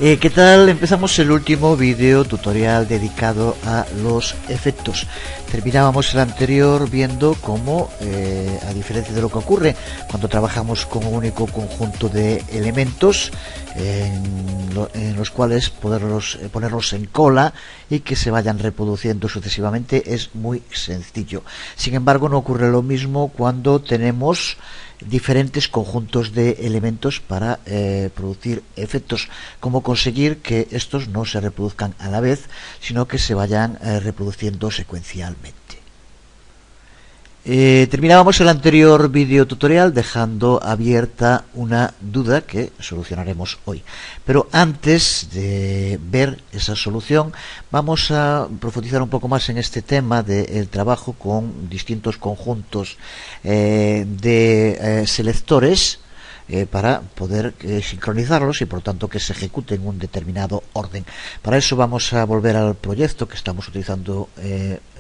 ¿Qué tal? Empezamos el último video tutorial dedicado a los efectos. Terminábamos el anterior viendo cómo, a diferencia de lo que ocurre cuando trabajamos con un único conjunto de elementos, en los cuales ponerlos en cola y que se vayan reproduciendo sucesivamente, es muy sencillo. Sin embargo, no ocurre lo mismo cuando tenemos diferentes conjuntos de elementos para producir efectos. Cómo conseguir que estos no se reproduzcan a la vez, sino que se vayan reproduciendo secuencialmente. Terminábamos el anterior video tutorial dejando abierta una duda que solucionaremos hoy. Pero antes de ver esa solución, vamos a profundizar un poco más en este tema del trabajo con distintos conjuntos de selectores para poder sincronizarlos y por lo tanto que se ejecuten en un determinado orden. Para eso vamos a volver al proyecto que estamos utilizando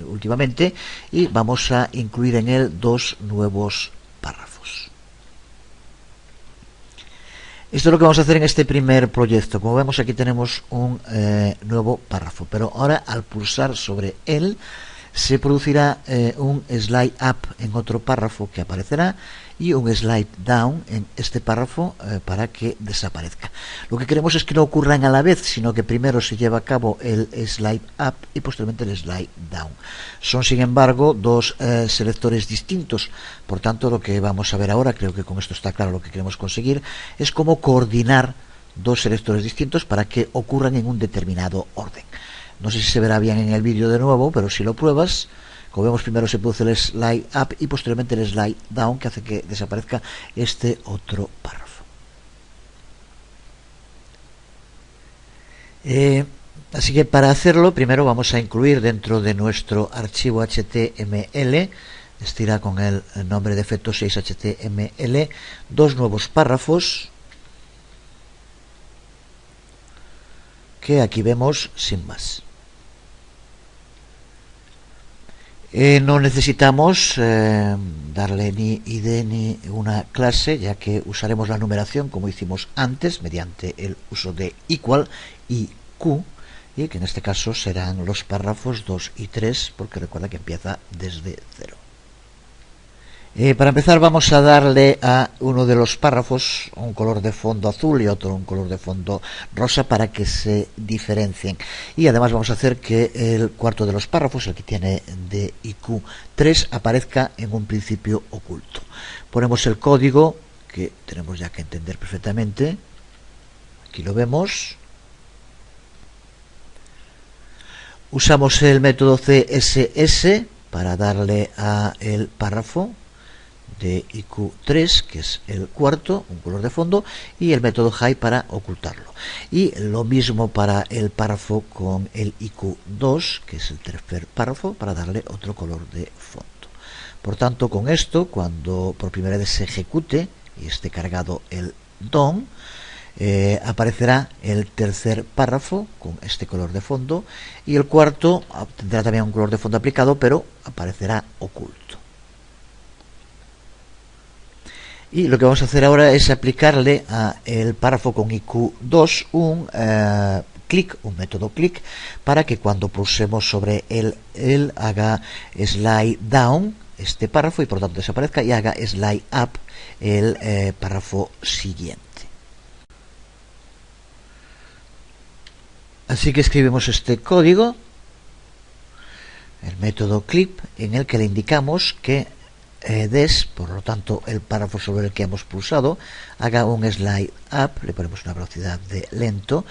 últimamente y vamos a incluir en él dos nuevos párrafos. Esto es lo que vamos a hacer en este primer proyecto. Como vemos, aquí tenemos un nuevo párrafo, pero ahora al pulsar sobre él se producirá un slide up en otro párrafo que aparecerá y un slide down en este párrafo para que desaparezca. Lo que queremos es que no ocurran a la vez, sino que primero se lleva a cabo el slide up y posteriormente el slide down. Son, sin embargo, dos selectores distintos. Por tanto, lo que vamos a ver ahora, creo que con esto está claro lo que queremos conseguir, es cómo coordinar dos selectores distintos para que ocurran en un determinado orden. No sé si se verá bien en el vídeo de nuevo, pero si lo pruebas, como vemos, primero se produce el slide up y posteriormente el slide down, que hace que desaparezca este otro párrafo. Así que para hacerlo, primero vamos a incluir dentro de nuestro archivo HTML, este irá con el nombre de efecto 6HTML, dos nuevos párrafos que aquí vemos sin más. No necesitamos darle ni ID ni una clase, ya que usaremos la numeración como hicimos antes mediante el uso de equal y q, y que en este caso serán los párrafos 2 y 3, porque recuerda que empieza desde 0. Para empezar vamos a darle a uno de los párrafos un color de fondo azul y otro un color de fondo rosa para que se diferencien. Y además vamos a hacer que el cuarto de los párrafos, el que tiene de IQ 3, aparezca en un principio oculto. Ponemos el código que tenemos ya que entender perfectamente. Aquí lo vemos. Usamos el método CSS para darle a el párrafo de IQ3, que es el cuarto, un color de fondo, y el método hide para ocultarlo. Y lo mismo para el párrafo con el IQ2, que es el tercer párrafo, para darle otro color de fondo. Por tanto, con esto, cuando por primera vez se ejecute y esté cargado el DOM, aparecerá el tercer párrafo con este color de fondo y el cuarto tendrá también un color de fondo aplicado, pero aparecerá oculto. Y lo que vamos a hacer ahora es aplicarle a el párrafo con IQ2 un clic, un método clic, para que cuando pulsemos sobre él haga slide down este párrafo y por tanto desaparezca, y haga slide up el párrafo siguiente. Así que escribimos este código, el método clip, en el que le indicamos que por lo tanto el párrafo sobre el que hemos pulsado haga un slide up, le ponemos una velocidad de lento,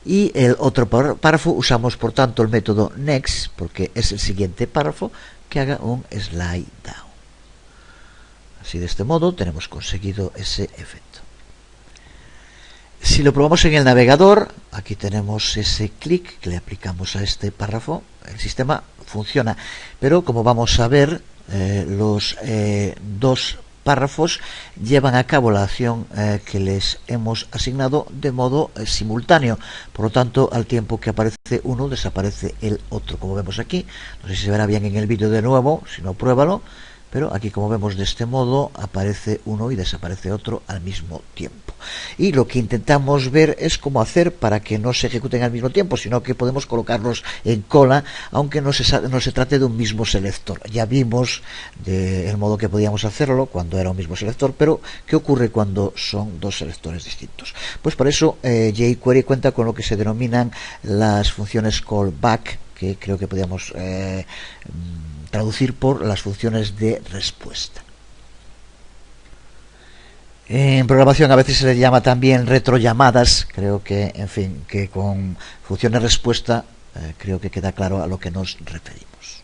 y el otro párrafo usamos por tanto el método next, porque es el siguiente párrafo, que haga un slide down. Así, de este modo tenemos conseguido ese efecto. Si lo probamos en el navegador, aquí tenemos ese clic que le aplicamos a este párrafo, el sistema funciona, pero como vamos a ver, los dos párrafos llevan a cabo la acción que les hemos asignado de modo simultáneo. Por lo tanto, al tiempo que aparece uno, desaparece el otro, como vemos aquí. No sé si se verá bien en el vídeo de nuevo, si no, pruébalo. pero aquí, como vemos, de este modo aparece uno y desaparece otro al mismo tiempo. Y lo que intentamos ver es cómo hacer para que no se ejecuten al mismo tiempo, sino que podemos colocarlos en cola, aunque no se trate de un mismo selector. Ya vimos el modo que podíamos hacerlo cuando era un mismo selector, pero ¿qué ocurre cuando son dos selectores distintos? Pues por eso jQuery cuenta con lo que se denominan las funciones callback, que creo que podríamos traducir por las funciones de respuesta. En programación a veces se les llama también retrollamadas. Creo que, en fin, que con funciones respuesta creo que queda claro a lo que nos referimos.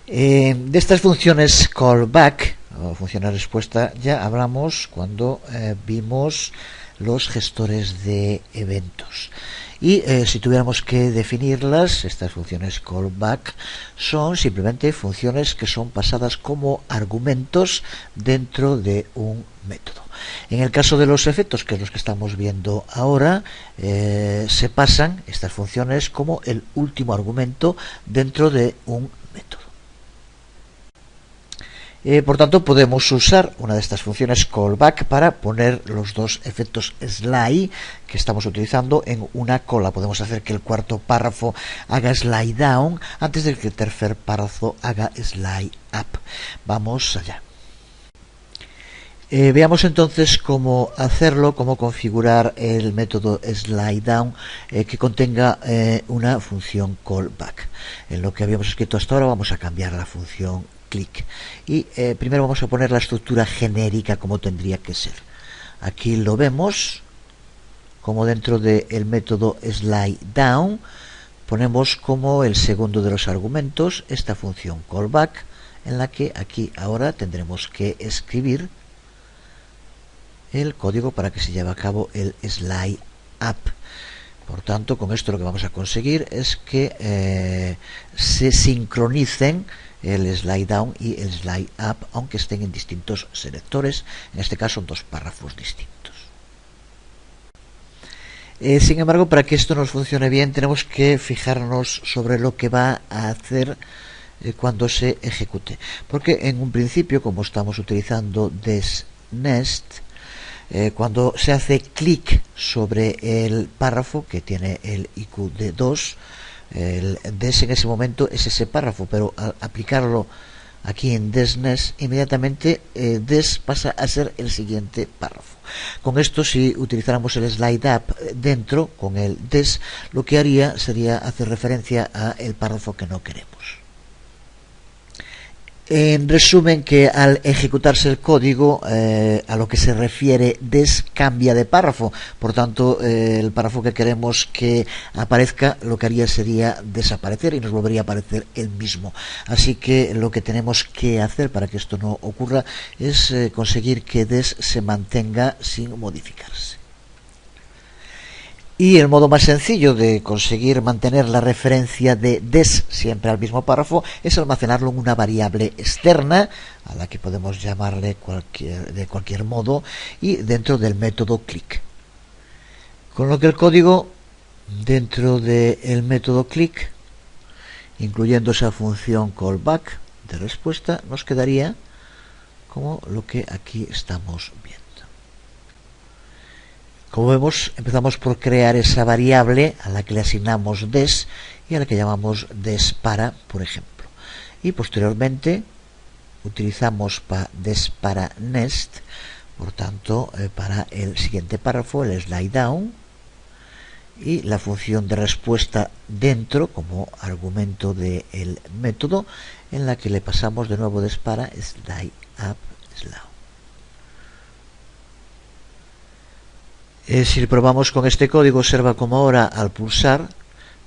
De estas funciones callback o funciones respuesta ya hablamos cuando vimos los gestores de eventos. Y si tuviéramos que definirlas, estas funciones callback son simplemente funciones que son pasadas como argumentos dentro de un método. En el caso de los efectos, que es los que estamos viendo ahora, se pasan estas funciones como el último argumento dentro de un método. Por tanto, podemos usar una de estas funciones callback para poner los dos efectos slide que estamos utilizando en una cola. Podemos hacer que el cuarto párrafo haga slide down antes de que el tercer párrafo haga slide up. Vamos allá. Veamos entonces cómo hacerlo, cómo configurar el método slide-down que contenga una función callback. En lo que habíamos escrito hasta ahora vamos a cambiar la función click y primero vamos a poner la estructura genérica como tendría que ser. Aquí lo vemos como dentro del método slide-down ponemos como el segundo de los argumentos esta función callback, en la que aquí ahora tendremos que escribir el código para que se lleve a cabo el slide up. Por tanto, con esto lo que vamos a conseguir es que se sincronicen el slide down y el slide up, aunque estén en distintos selectores, en este caso en dos párrafos distintos. Sin embargo, para que esto nos funcione bien, tenemos que fijarnos sobre lo que va a hacer cuando se ejecute, porque en un principio, como estamos utilizando desNest, cuando se hace clic sobre el párrafo que tiene el IQ de 2, el des en ese momento es ese párrafo, pero al aplicarlo aquí en desNest, inmediatamente des pasa a ser el siguiente párrafo. Con esto, si utilizáramos el slide up dentro con el des, lo que haría sería hacer referencia a el párrafo que no queremos. En resumen, que al ejecutarse el código, a lo que se refiere des cambia de párrafo, por tanto el párrafo que queremos que aparezca lo que haría sería desaparecer y nos volvería a aparecer el mismo. Así que lo que tenemos que hacer para que esto no ocurra es conseguir que des se mantenga sin modificarse. Y el modo más sencillo de conseguir mantener la referencia de des siempre al mismo párrafo es almacenarlo en una variable externa a la que podemos llamarle de cualquier modo y dentro del método click. Con lo que el código dentro del método click, incluyendo esa función callback de respuesta, nos quedaría como lo que aquí estamos viendo. Como vemos, empezamos por crear esa variable a la que le asignamos des y a la que llamamos des para, por ejemplo. Y posteriormente utilizamos des para nest, por tanto, para el siguiente párrafo, el slide down, y la función de respuesta dentro como argumento del método, en la que le pasamos de nuevo des para slide up, slide. Si probamos con este código, observa como ahora al pulsar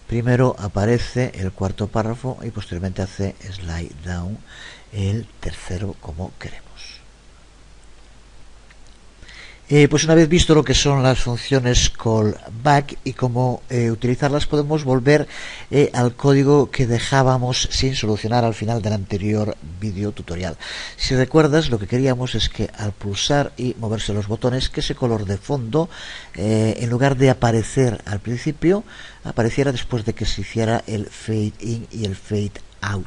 primero aparece el cuarto párrafo y posteriormente hace slide down el tercero como queremos. Pues una vez visto lo que son las funciones callback y cómo utilizarlas, podemos volver al código que dejábamos sin solucionar al final del anterior vídeo tutorial. Si recuerdas, lo que queríamos es que al pulsar y moverse los botones, que ese color de fondo, en lugar de aparecer al principio, apareciera después de que se hiciera el fade in y el fade out.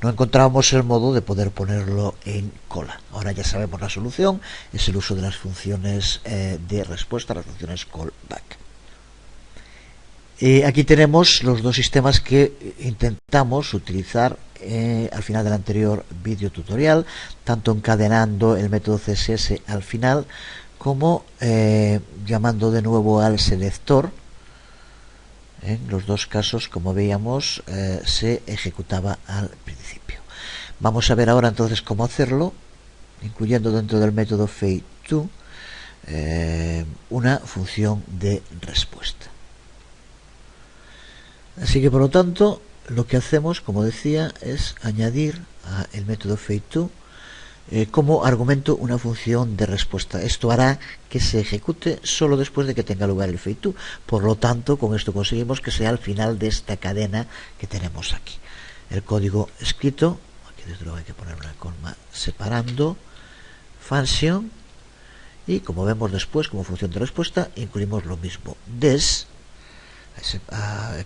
No encontrábamos el modo de poder ponerlo en cola. Ahora ya sabemos la solución, es el uso de las funciones de respuesta, las funciones callback. Aquí tenemos los dos sistemas que intentamos utilizar al final del anterior vídeo tutorial, tanto encadenando el método CSS al final como llamando de nuevo al selector. En los dos casos, como veíamos, se ejecutaba al principio. Vamos a ver ahora entonces cómo hacerlo, incluyendo dentro del método fade2 una función de respuesta. Así que por lo tanto lo que hacemos, como decía, es añadir al método fade2 como argumento una función de respuesta. Esto hará que se ejecute solo después de que tenga lugar el fade2. Por lo tanto, con esto conseguimos que sea al final de esta cadena que tenemos aquí. El código escrito, aquí desde luego hay que poner una coma separando, function, y como vemos después como función de respuesta incluimos lo mismo, des,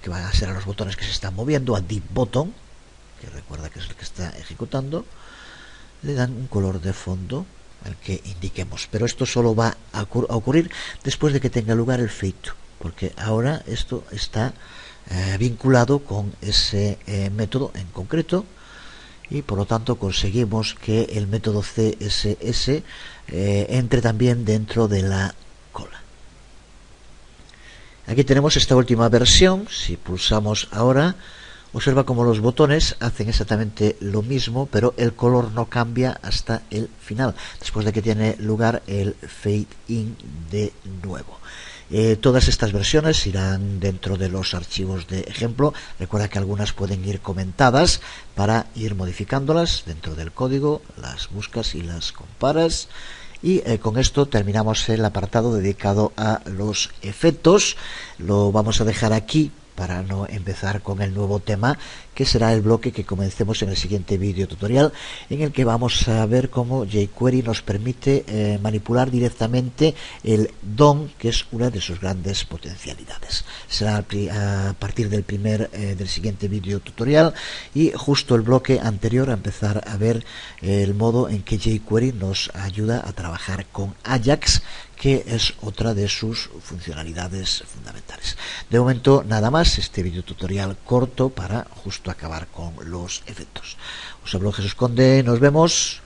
que van a ser a los botones que se están moviendo, a deep button, que recuerda que es el que está ejecutando, le dan un color de fondo al que indiquemos, pero esto solo va a ocurrir después de que tenga lugar el fade2, porque ahora esto está vinculado con ese método en concreto, y por lo tanto conseguimos que el método CSS entre también dentro de la cola. Aquí tenemos esta última versión. Si pulsamos ahora, observa cómo los botones hacen exactamente lo mismo, pero el color no cambia hasta el final, después de que tiene lugar el fade in de nuevo. Todas estas versiones irán dentro de los archivos de ejemplo. Recuerda que algunas pueden ir comentadas para ir modificándolas dentro del código, las buscas y las comparas. Y con esto terminamos el apartado dedicado a los efectos. Lo vamos a dejar aquí para no empezar con el nuevo tema, que será el bloque que comencemos en el siguiente vídeo tutorial, en el que vamos a ver cómo jQuery nos permite manipular directamente el DOM, que es una de sus grandes potencialidades. Será a partir del siguiente vídeo tutorial, y justo el bloque anterior a empezar a ver el modo en que jQuery nos ayuda a trabajar con Ajax, que es otra de sus funcionalidades fundamentales. De momento nada más, este vídeo tutorial corto para justo acabar con los efectos. Os habló Jesús Conde, nos vemos.